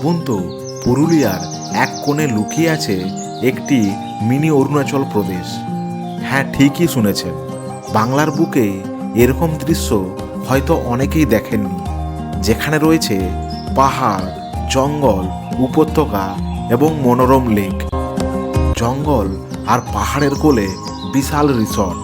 ভাবুন তো, পুরুলিয়ার এক কোণে লুকিয়ে আছে একটি মিনি অরুণাচল প্রদেশ। হ্যাঁ, ঠিকই শুনেছেন, বাংলার বুকে এরকম দৃশ্য হয়তো অনেকেই দেখেননি, যেখানে রয়েছে পাহাড়, জঙ্গল, উপত্যকা এবং মনোরম লেক। জঙ্গল আর পাহাড়ের কোলে বিশাল রিসর্ট,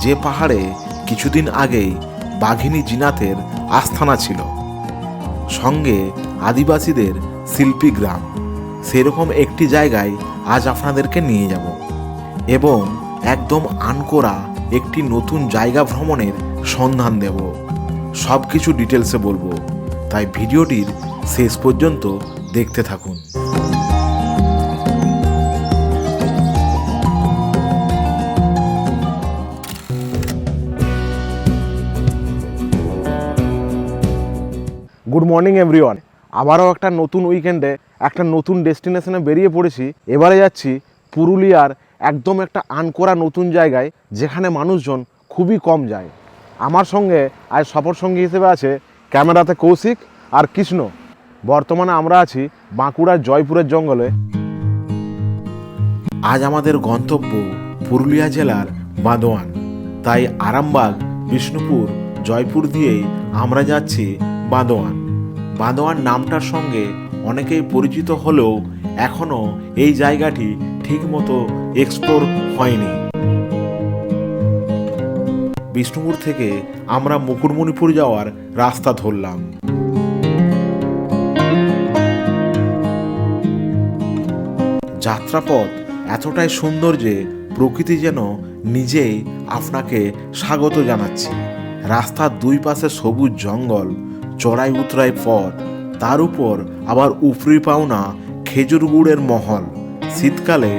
যে পাহাড়ে কিছুদিন আগেই বাঘিনী জিনাতের আস্থানা ছিল। সঙ্গে আদিবাসীদের শিল্পী গ্রাম। সেরকম একটি জায়গায় আজ আপনাদেরকে নিয়ে যাব এবং একদম আনকোরা একটি নতুন জায়গা ভ্রমণের সন্ধান দেব। সব কিছু ডিটেলসে বলবো, তাই ভিডিওটির শেষ পর্যন্ত দেখতে থাকুন। Good morning everyone. আবারও একটা নতুন উইকেন্ডে একটা নতুন ডেস্টিনেশনে বেরিয়ে পড়েছি। এবারে যাচ্ছি পুরুলিয়ার একদম একটা আনকোরা নতুন জায়গায়, যেখানে মানুষজন খুবই কম যায়। আমার সঙ্গে আজ সফর সঙ্গী হিসেবে আছে ক্যামেরাতে কৌশিক আর কৃষ্ণ। বর্তমানে আমরা আছি বাঁকুড়ার জয়পুরের জঙ্গলে। আজ আমাদের গন্তব্য পুরুলিয়া জেলার বাঁদোয়ান। তাই আরামবাগ, বিষ্ণুপুর, জয়পুর দিয়েই আমরা যাচ্ছি বাঁদোয়ান। বাঁদোয়ান নামটার সঙ্গে অনেকেই পরিচিত হলেও এখনও এই জায়গাটি ঠিকমতো এক্সপ্লোর হয়নি। বিষ্ণুপুর থেকে আমরা মুকুটমণিপুর যাওয়ার রাস্তা ধরলাম। যাত্রাপথ এতটাই সুন্দর যে প্রকৃতি যেন নিজেই আপনাকে স্বাগত জানাচ্ছে। রাস্তার দুই পাশে সবুজ জঙ্গল, চড়াই উতরাই পথ, তার উপর আবার উপরি পাওনা খেজুর গুড়ের মহল। শীতকালে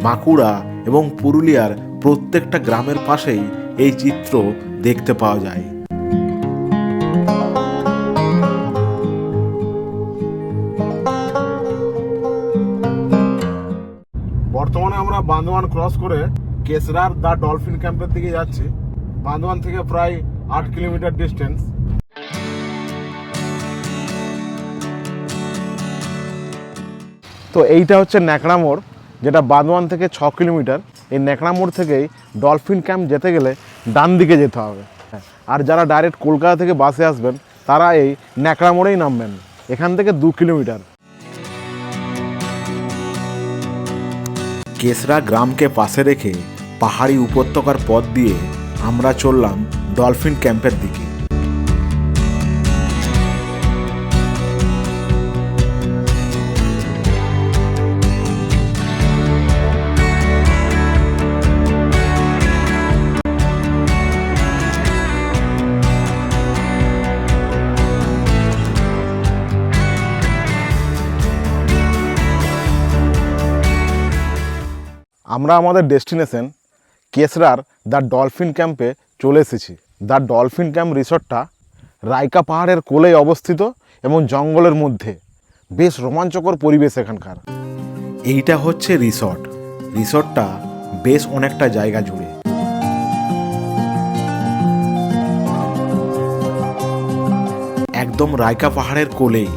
বাঁকুড়া এবং পুরুলিয়ার প্রত্যেকটা গ্রামের পাশেই এই চিত্র দেখতে পাওয়া যায়। বর্তমানে আমরা বাঁদোয়ান ক্রস করে কেসরার দ্য ডলফিন ক্যাম্পের দিকে যাচ্ছি। বাঁদোয়ান থেকে প্রায় 8 কিলোমিটার ডিস্টেন্স। তো এইটা হচ্ছে ন্যাকড়া মোড়, যেটা বাঁদোয়ান থেকে 6 কিলোমিটার। এই ন্যাকড়া মোড় থেকেই ডলফিন ক্যাম্প যেতে গেলে ডান দিকে যেতে হবে। আর যারা ডাইরেক্ট কলকাতা থেকে বাসে আসবেন তারা এই ন্যাকড়া মোড়েই নামবেন। এখান থেকে 2 কিলোমিটার। কেসরা গ্রামকে পাশে রেখে পাহাড়ি উপত্যকার পথ দিয়ে আমরা চললাম ডলফিন ক্যাম্পের দিকে। আমরা আমাদের ডেস্টিনেশন কেসরার দ্য ডলফিন ক্যাম্পে চলে এসেছি। দ্য ডলফিন ক্যাম্প রিসর্টটা রাইকা পাহাড়ের কোলেই অবস্থিত এবং জঙ্গলের মধ্যে। বেশ রোমাঞ্চকর পরিবেশ এখানকার। এইটা হচ্ছে রিসর্ট। রিসর্টটা বেশ অনেকটা জায়গা জুড়ে। একদম রাইকা পাহাড়ের কোলেই।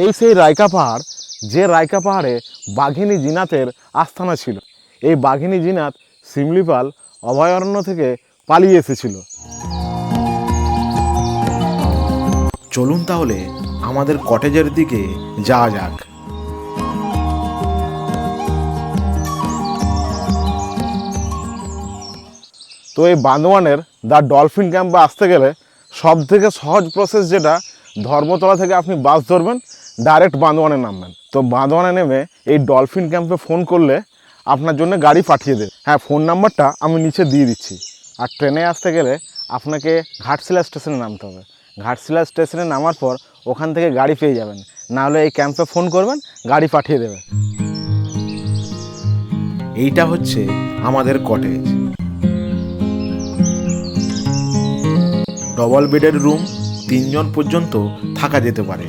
এই সেই রাইকা পাহাড়, যে রাইকা পাহাড়ে বাঘিনী জিনাতের আস্থানা ছিল। এই বাঘিনী জিনাত শিমলিপাল অভয়ারণ্য থেকে পালিয়ে এসেছিল। চলুন তাহলে আমাদের কটেজের দিকে যাওয়া যাক। তো এই বাঁদোয়ানের দ্য ডলফিন ক্যাম্পে আসতে গেলে সব থেকে সহজ প্রসেস যেটা, ধর্মতলা থেকে আপনি বাস ধরবেন, ডাইরেক্ট বাঁদোয়ানে নামবেন। তো বাঁদোয়ানে নেমে এই ডলফিন ক্যাম্পে ফোন করলে আপনার জন্য গাড়ি পাঠিয়ে দেবে। হ্যাঁ, ফোন নাম্বারটা আমি নিচে দিয়ে দিচ্ছি। আর ট্রেনে আসতে গেলে আপনাকে ঘাটশিলা স্টেশনে নামতে হবে। ঘাটশিলা স্টেশনে নামার পর ওখান থেকে গাড়ি পেয়ে যাবেন, নাহলে এই ক্যাম্পে ফোন করবেন, গাড়ি পাঠিয়ে দেবে। এইটা হচ্ছে আমাদের কটেজ। ডবল বেডের রুম, 3 জন পর্যন্ত থাকা যেতে পারে।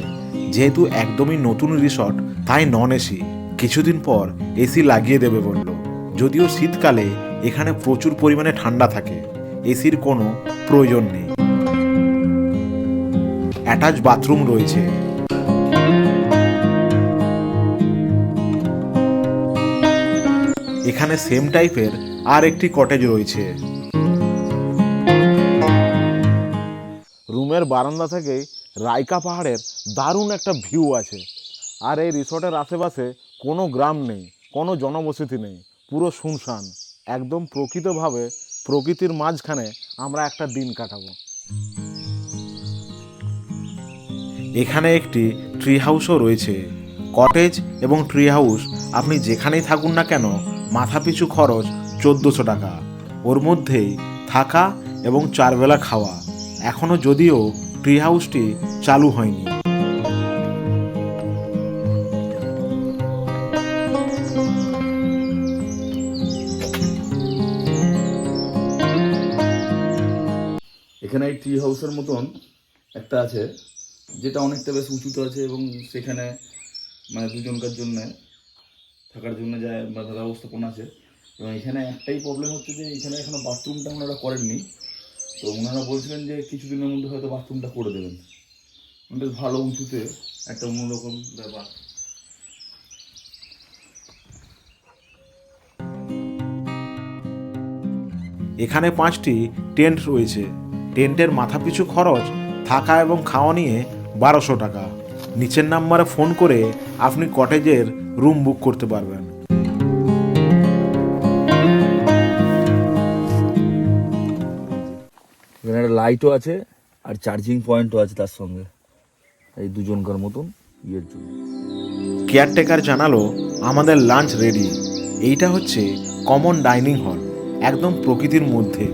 যেহেতু একদমই নতুন রিসর্ট তাই নন এসি, কিছুদিন পর এসি লাগিয়ে দেবে বলল। যদিও শীতকালে এখানে প্রচুর পরিমাণে ঠান্ডা থাকে, এসির কোনো প্রয়োজন নেই। অ্যাটাচ বাথরুম রয়েছে। এখানে সেম টাইপের আর একটি কটেজ রয়েছে। রুমের বারান্দা থেকে রাইকা পাহাড়ের দারুণ একটা ভিউ আছে। আর এই রিসর্টের আশেপাশে কোনো গ্রাম নেই, কোনো জনবসতি নেই, পুরো শুনশান। একদম প্রকৃতভাবে প্রকৃতির মাঝখানে আমরা একটা দিন কাটাবো। এখানে একটি ট্রি হাউসও রয়েছে। কটেজ এবং ট্রি হাউস আপনি যেখানেই থাকুন না কেন মাথাপিছু খরচ 1400 টাকা। ওর মধ্যেই থাকা এবং 4 বেলা খাওয়া। এখনও যদিও ট্রি হাউসটি চালু হয়নি। এখানে এই ট্রি হাউসের মতন একটা আছে, যেটা অনেকটা বেশ উঁচুতে আছে এবং সেখানে মানে দুজনকার জন্য থাকার জন্য যায় ব্যবস্থাপনা আছে। এবং এখানে একটাই প্রবলেম হচ্ছে যে এখানে এখনো বাথরুমটা ওনারা করেননি। তো ওনারা বলছিলেন যে কিছুদিনের মধ্যে হয়তো বাথরুমটা করে দেবেন। বেশ ভালো উঁচুতে একটা অন্যরকম ব্যাপার। এখানে 5টি টেন্ট রয়েছে। টেন্টের মাথাপিছু খরচ থাকা এবং খাওয়া নিয়ে 1200 টাকা। নিচের নাম্বারে ফোন করে আপনি কটেজের রুম বুক করতে পারবেন। এখানে একটা লাইটও আছে আর চার্জিং পয়েন্টও আছে তার সঙ্গে, এই দুজনকার মতন ইয়ের জন্য। কেয়ারটেকার জানালো আমাদের লাঞ্চ রেডি। এইটা হচ্ছে কমন ডাইনিং হল, একদম প্রকৃতির মধ্যে।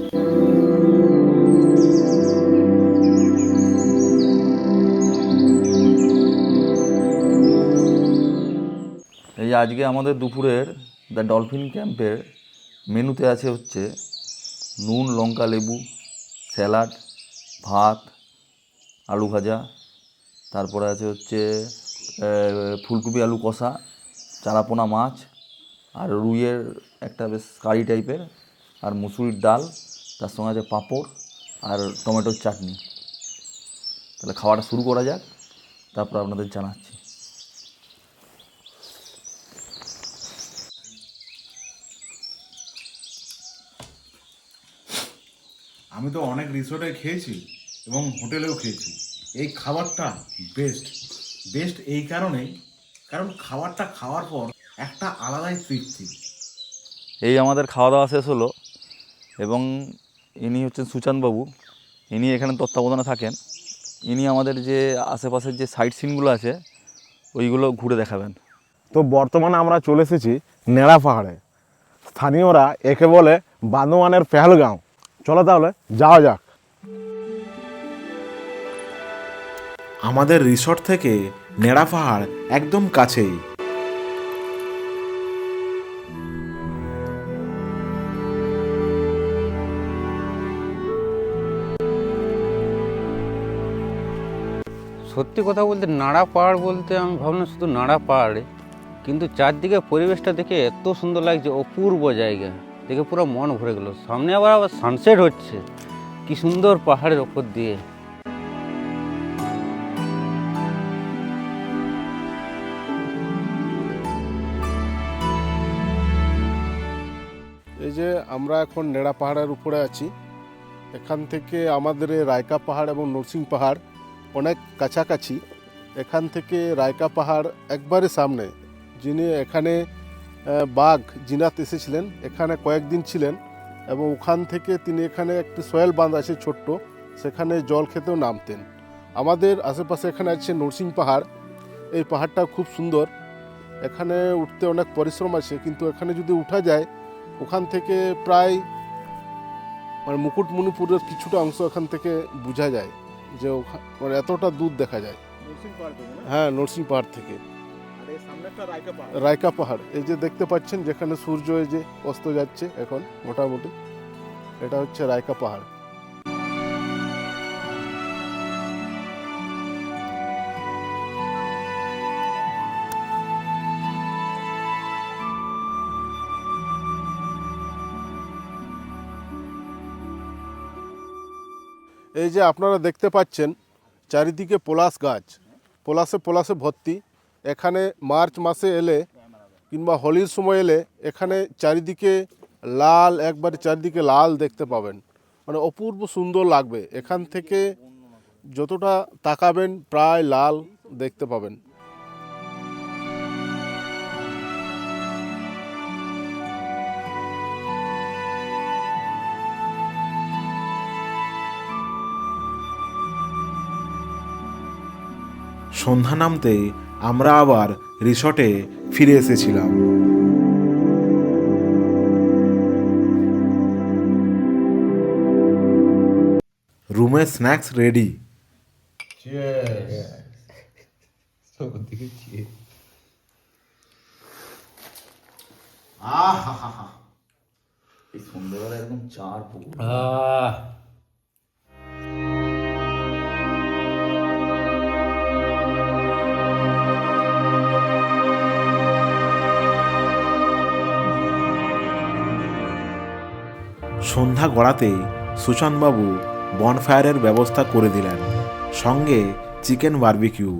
এই যে আজকে আমাদের দুপুরের দ্য ডলফিন ক্যাম্পের মেনুতে আছে হচ্ছে নুন লঙ্কা লেবু, স্যালাড, ভাত, আলু ভাজা, তারপরে আছে হচ্ছে ফুলকপি আলু কষা, চারাপোনা মাছ, আর রুইয়ের একটা বেশ কারি টাইপের, আর মুসুরির ডাল, তার সঙ্গে আছে পাঁপড় আর টমেটোর চাটনি। তাহলে খাওয়াটা শুরু করা যাক, তারপর আপনাদের জানাচ্ছি। আমি তো অনেক রিসোর্টে খেয়েছি এবং হোটেলেও খেয়েছি। এই খাবারটা বেস্ট। বেস্ট এই কারণেই, কারণ খাবারটা খাওয়ার পর একটা আলাদাই তৃপ্তি। এই আমাদের খাওয়া দাওয়া শেষ হলো এবং ইনি হচ্ছেন সুচানবাবু। ইনি এখানে তত্ত্বাবধানে থাকেন। ইনি আমাদের যে আশেপাশের যে সাইট সিনগুলো আছে ওইগুলো ঘুরে দেখাবেন। তো বর্তমানে আমরা চলে এসেছি নেড়া পাহাড়ে। স্থানীয়রা একে বলে বান্দোয়ানের পেহেলগাঁও। চলো তাহলে যাওয়া যাক। আমাদের রিসর্ট থেকে নেড়া পাহাড় একদম কাছেই। সত্যি কথা বলতে নাড়া পাহাড় বলতে আমি ভাবলাম শুধু নাড়া পাহাড়ে, কিন্তু চারদিকে পরিবেশটা দেখে এত সুন্দর লাগছে, অপূর্ব জায়গা দেখে পুরো মন ভরে গেল। সামনে আবার সানসেট হচ্ছে, কি সুন্দর পাহাড়ের ওপর দিয়ে। এই যে আমরা এখন নেড়া পাহাড়ের উপরে আছি। এখান থেকে আমাদের এই রায়কা পাহাড় এবং নরসিং পাহাড় অনেক কাছাকাছি। এখান থেকে রায়কা পাহাড় একবারে সামনে। যিনি এখানে বাঘ জিনাত এসেছিলেন, এখানে কয়েকদিন ছিলেন এবং ওখান থেকে তিনি এখানে একটি সয়েল বাঁধ আছে ছোট্ট, সেখানে জল খেতেও নামতেন। আমাদের আশেপাশে এখানে আছে নরসিং পাহাড়। এই পাহাড়টা খুব সুন্দর। এখানে উঠতে অনেক পরিশ্রম আছে, কিন্তু এখানে যদি উঠা যায় ওখান থেকে প্রায় মানে মুকুটমণিপুরের কিছুটা অংশ এখান থেকে বোঝা যায়, যে মানে এতটা দূর দেখা যায়। হ্যাঁ, নরসিং পাহাড় থেকে। রায়কা পাহাড় এই যে দেখতে পাচ্ছেন, যেখানে সূর্য এই যে অস্ত যাচ্ছে এখন মোটামুটি, এটা হচ্ছে রায়কা পাহাড়। এই যে আপনারা দেখতে পাচ্ছেন চারিদিকে পলাশ গাছ, পলাশে পলাশে ভর্তি। এখানে মার্চ মাসে এলে কিংবা হোলির সময় এলে এখানে চারিদিকে লাল, একবারে চারিদিকে লাল দেখতে পাবেন, মানে অপূর্ব সুন্দর লাগবে। এখান থেকে যতটা তাকাবেন প্রায় লাল দেখতে পাবেন। সন্ধ্যা নামতে আমরা আবার রিসর্টে ফিরে এসেছিলাম। রুমে স্ন্যাক্স রেডি। এই সন্ধ্যেবেলা এরকম চার পুকুর। সন্ধ্যা গড়াতেই সুশান্তবাবু বনফায়ারের ব্যবস্থা করে দিলেন, সঙ্গে চিকেন বারবিকিউ।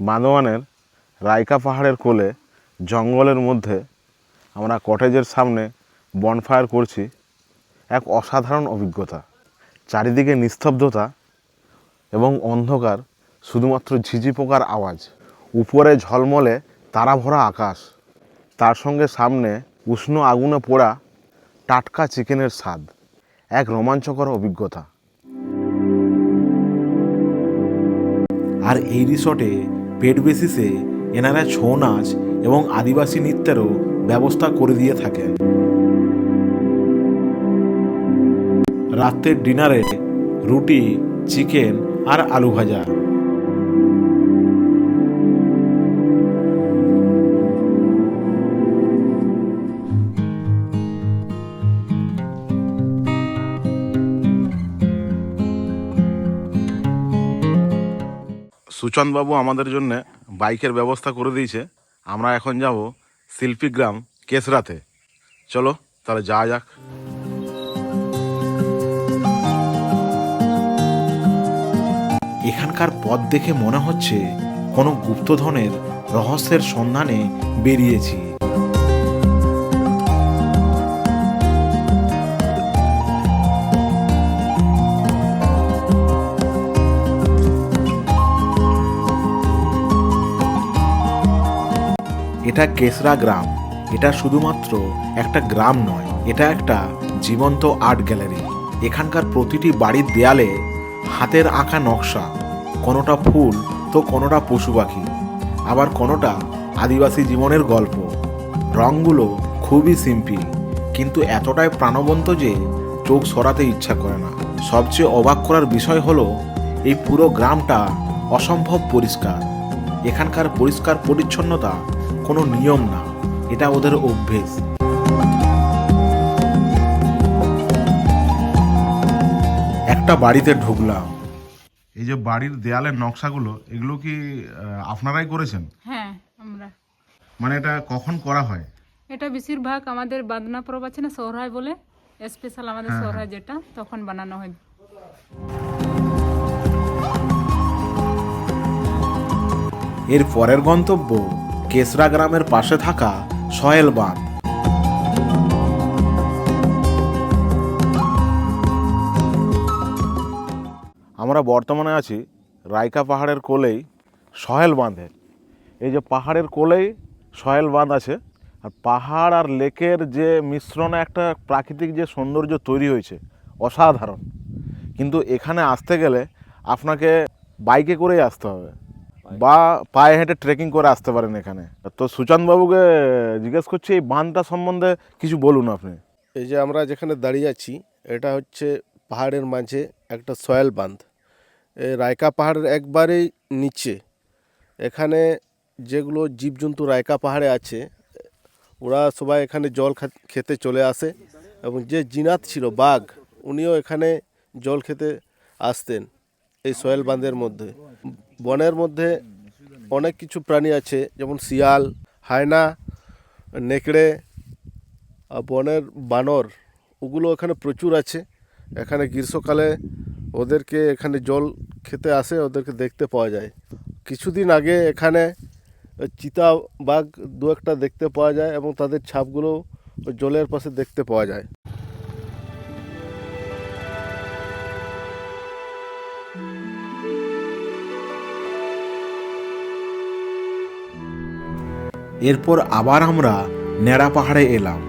বান্দোয়ানের রাইকা পাহাড়ের কোলে জঙ্গলের মধ্যে আমরা কটেজের সামনে বনফায়ার করছি। এক অসাধারণ অভিজ্ঞতা। চারিদিকে নিস্তব্ধতা এবং অন্ধকার, শুধুমাত্র ঝিঝি পোকার আওয়াজ, উপরে ঝলমলে তারা ভরা আকাশ, তার সঙ্গে সামনে উষ্ণ আগুনে পোড়া টাটকা চিকেনের স্বাদ। এক রোমাঞ্চকর অভিজ্ঞতা। আর এই রিসর্টে পেড বেসিসে এনারা ছৌ নাচ এবং আদিবাসী নৃত্যেরও ব্যবস্থা করে দিয়ে থাকেন। রাতের ডিনারে রুটি, চিকেন আর আলু ভাজা। সুচন্দবাবু আমাদের জন্য বাইকের ব্যবস্থা করে দিয়েছে। আমরা এখন যাব শিল্পীগ্রাম কেসরাতে। চলো তাহলে যাওয়া যাক। এখানকার পথ দেখে মনে হচ্ছে কোনো গুপ্তধনের রহস্যের সন্ধানে বেরিয়েছি। এটা কেসরা গ্রাম। এটা শুধুমাত্র একটা গ্রাম নয়, এটা একটা জীবন্ত আর্ট গ্যালারি। এখানকার প্রতিটি বাড়ির দেয়ালে হাতের আঁকা নকশা, কোনোটা ফুল তো কোনোটা পশু পাখি, আবার কোনোটা আদিবাসী জীবনের গল্প। রঙগুলো খুবই সিম্পল, কিন্তু এতটাই প্রাণবন্ত যে চোখ সরাতে ইচ্ছা করে না। সবচেয়ে অবাক করার বিষয় হলো এই পুরো গ্রামটা অসম্ভব পরিষ্কার। এখানকার পরিষ্কার পরিচ্ছন্নতা কোনো নিয়ম না, এটা ওদের অভ্যেস। একটা বাড়িতে ঢুকলাম। এই যে বাড়ির দেয়ালের নকশাগুলো, এগুলো কি আপনারাই করেছেন? হ্যাঁ, আমরা। মানে এটা কখন করা হয়? এটা বেশিরভাগ আমাদের বাদনা পরব আছে না, সোহরাই বলে, স্পেশাল আমাদের সোহরাই যেটা, তখন বানানো হয়। এর পরের গন্তব্য কেসরা গ্রামের পাশে থাকা সয়েল বাঁধ। আমরা বর্তমানে আছি রাইকা পাহাড়ের কোলেই সহেল বাঁধে। এই যে পাহাড়ের কোলেই সহেল বাঁধ আছে, আর পাহাড় আর লেকের যে মিশ্রণে একটা প্রাকৃতিক যে সৌন্দর্য তৈরি হয়েছে অসাধারণ। কিন্তু এখানে আসতে গেলে আপনাকে বাইকে করেই আসতে হবে বা পায়ে হেঁটে ট্রেকিং করে আসতে পারেন এখানে। তো সুচান্তবাবুকে জিজ্ঞেস করছি এই বাঁধটা সম্বন্ধে কিছু বলুন আপনি। এই যে আমরা যেখানে দাঁড়িয়ে আছি, এটা হচ্ছে পাহাড়ের মাঝে একটা সয়েল বাঁধ। এই রাইকা পাহাড়ের একবারেই নিচে। এখানে যেগুলো জীবজন্তু রাইকা পাহাড়ে আছে, ওরা সবাই এখানে জল খেতে চলে আসে, এবং যে জিনাত ছিল বাঘ, উনিও এখানে জল খেতে আসতেন এই সয়েল বাঁধের মধ্যে। বনের মধ্যে অনেক কিছু প্রাণী আছে, যেমন শিয়াল, হায়না, নেকড়ে, আর বনের বানর ওগুলো এখানে প্রচুর আছে। এখানে গ্রীষ্মকালে ওদেরকে এখানে জল খেতে আসে, ওদেরকে দেখতে পাওয়া যায়। কিছুদিন আগে এখানে চিতা বাঘ দু একটা দেখতে পাওয়া যায় এবং তাদের ছাপগুলো ওই জলের পাশে দেখতে পাওয়া যায়। এরপর আবার আমরা নেড়া পাহাড়ে এলাম।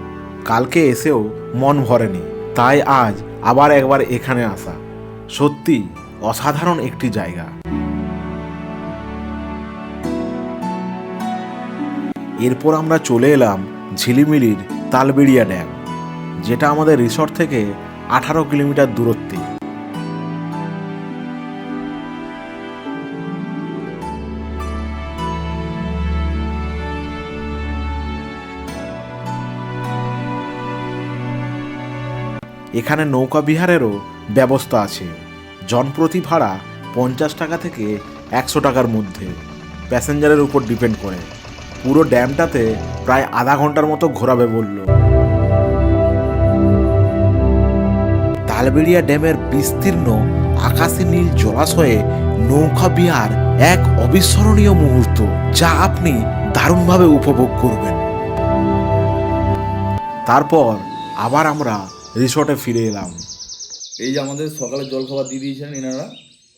কালকে এসেও মন ভরেনি, তাই আজ আবার একবার এখানে আসা। সত্যি অসাধারণ একটি জায়গা। এরপর আমরা চলে এলাম ঝিলিমিলির তালবেড়িয়া ড্যাম, যেটা আমাদের রিসর্ট থেকে 18 কিলোমিটার দূরত্বে। এখানে নৌকা বিহারেরও ব্যবস্থা আছে। জনপ্রতি ভাড়া 50 টাকা থেকে 100 টাকার মধ্যে, প্যাসেঞ্জারের উপর ডিপেন্ড করে। পুরো ড্যামটাতে প্রায় আধা ঘন্টার মতো ঘোরাবে বলল। তালবেড়িয়া ড্যামের বিস্তীর্ণ আকাশী নীল জলাশয়ে নৌকা বিহার এক অবিস্মরণীয় মুহূর্ত, যা আপনি দারুণভাবে উপভোগ করবেন। তারপর আবার আমরা রিসর্টে ফিরে এলাম। এই যে আমাদের সকালের জলখাবার দিয়ে দিয়েছেন এনারা,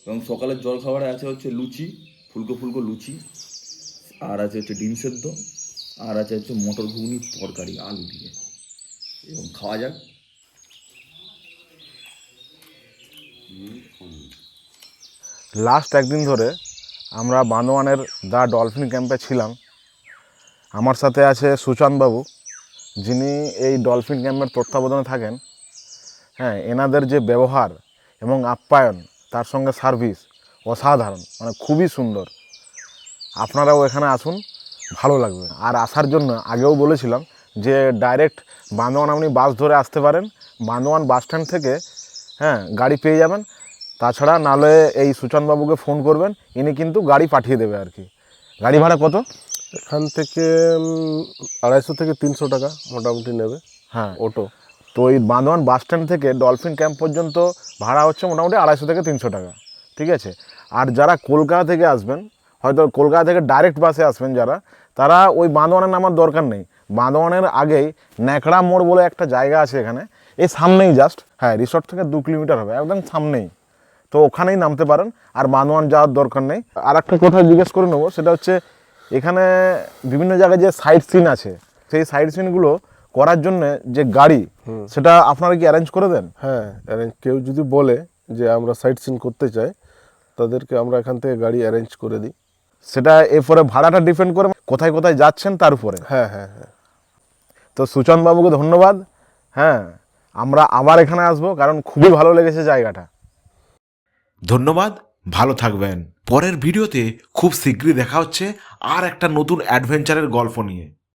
এবং সকালের জলখাবারে আছে হচ্ছে লুচি, ফুলকো ফুলকো লুচি, আর আছে হচ্ছে ডিম সেদ্ধ, আর আছে হচ্ছে মটর ঘুগনি তরকারি আলু দিয়ে। এবং খাওয়া যাক। লাস্ট একদিন ধরে আমরা বান্দোয়ানের দ্য ডলফিন ক্যাম্পে ছিলাম। আমার সাথে আছে সুচান্তবাবু, যিনি এই ডলফিন ক্যাম্পের তত্ত্বাবধানে থাকেন। হ্যাঁ, এনাদের যে ব্যবহার এবং আপ্যায়ন, তার সঙ্গে সার্ভিস অসাধারণ, মানে খুবই সুন্দর। আপনারাও এখানে আসুন, ভালো লাগবে। আর আসার জন্য আগেও বলেছিলাম যে ডাইরেক্ট বান্দোয়ান আপনি বাস ধরে আসতে পারেন। বান্দোয়ান বাস স্ট্যান্ড থেকে গাড়ি পেয়ে যাবেন। তাছাড়া নালে এই সুচান্তবাবুকে ফোন করবেন, ইনি কিন্তু গাড়ি পাঠিয়ে দেবে আর কি। গাড়ি ভাড়া কত? এখান থেকে 250 থেকে 300 টাকা মোটামুটি নেবে। হ্যাঁ, অটো। তো এই বান্দোয়ান বাস স্ট্যান্ড থেকে ডলফিন ক্যাম্প পর্যন্ত ভাড়া হচ্ছে মোটামুটি 250 থেকে 300 টাকা, ঠিক আছে। আর যারা কলকাতা থেকে আসবেন, হয়তো কলকাতা থেকে ডাইরেক্ট বাসে আসবেন যারা, তারা ওই বান্দোয়ানে নামার দরকার নেই। বান্দোয়ানের আগেই ন্যাকড়া মোড় বলে একটা জায়গা আছে এখানে, এই সামনেই জাস্ট, হ্যাঁ, রিসর্ট থেকে 2 কিলোমিটার হবে, একদম সামনেই। তো ওখানেই নামতে পারেন, আর বান্দোয়ান যাওয়ার দরকার নেই। আর একটা কথা জিজ্ঞেস করে নেবো, সেটা হচ্ছে এখানে বিভিন্ন জায়গায় যে সাইট সিন আছে, সেই সাইট সিনগুলো করার জন্য যে গাড়ি, সেটা আপনারা কি অ্যারেঞ্জ করে দেন? হ্যাঁ, কেউ যদি বলে যে আমরা সাইট সিন করতে চাই, তাদেরকে আমরা এখান থেকে গাড়ি অ্যারেঞ্জ করে দিই। সেটা এরপরে ভাড়াটা ডিপেন্ড করে কোথায় কোথায় যাচ্ছেন তার উপরে। হ্যাঁ হ্যাঁ হ্যাঁ। তো সুচান্ত বাবুকে ধন্যবাদ। হ্যাঁ, আমরা আবার এখানে আসবো, কারণ খুবই ভালো লেগেছে জায়গাটা। ধন্যবাদ, ভালো থাকবেন। পরের ভিডিওতে খুব শীঘ্রই দেখা হচ্ছে আর একটা নতুন অ্যাডভেঞ্চারের গল্প নিয়ে।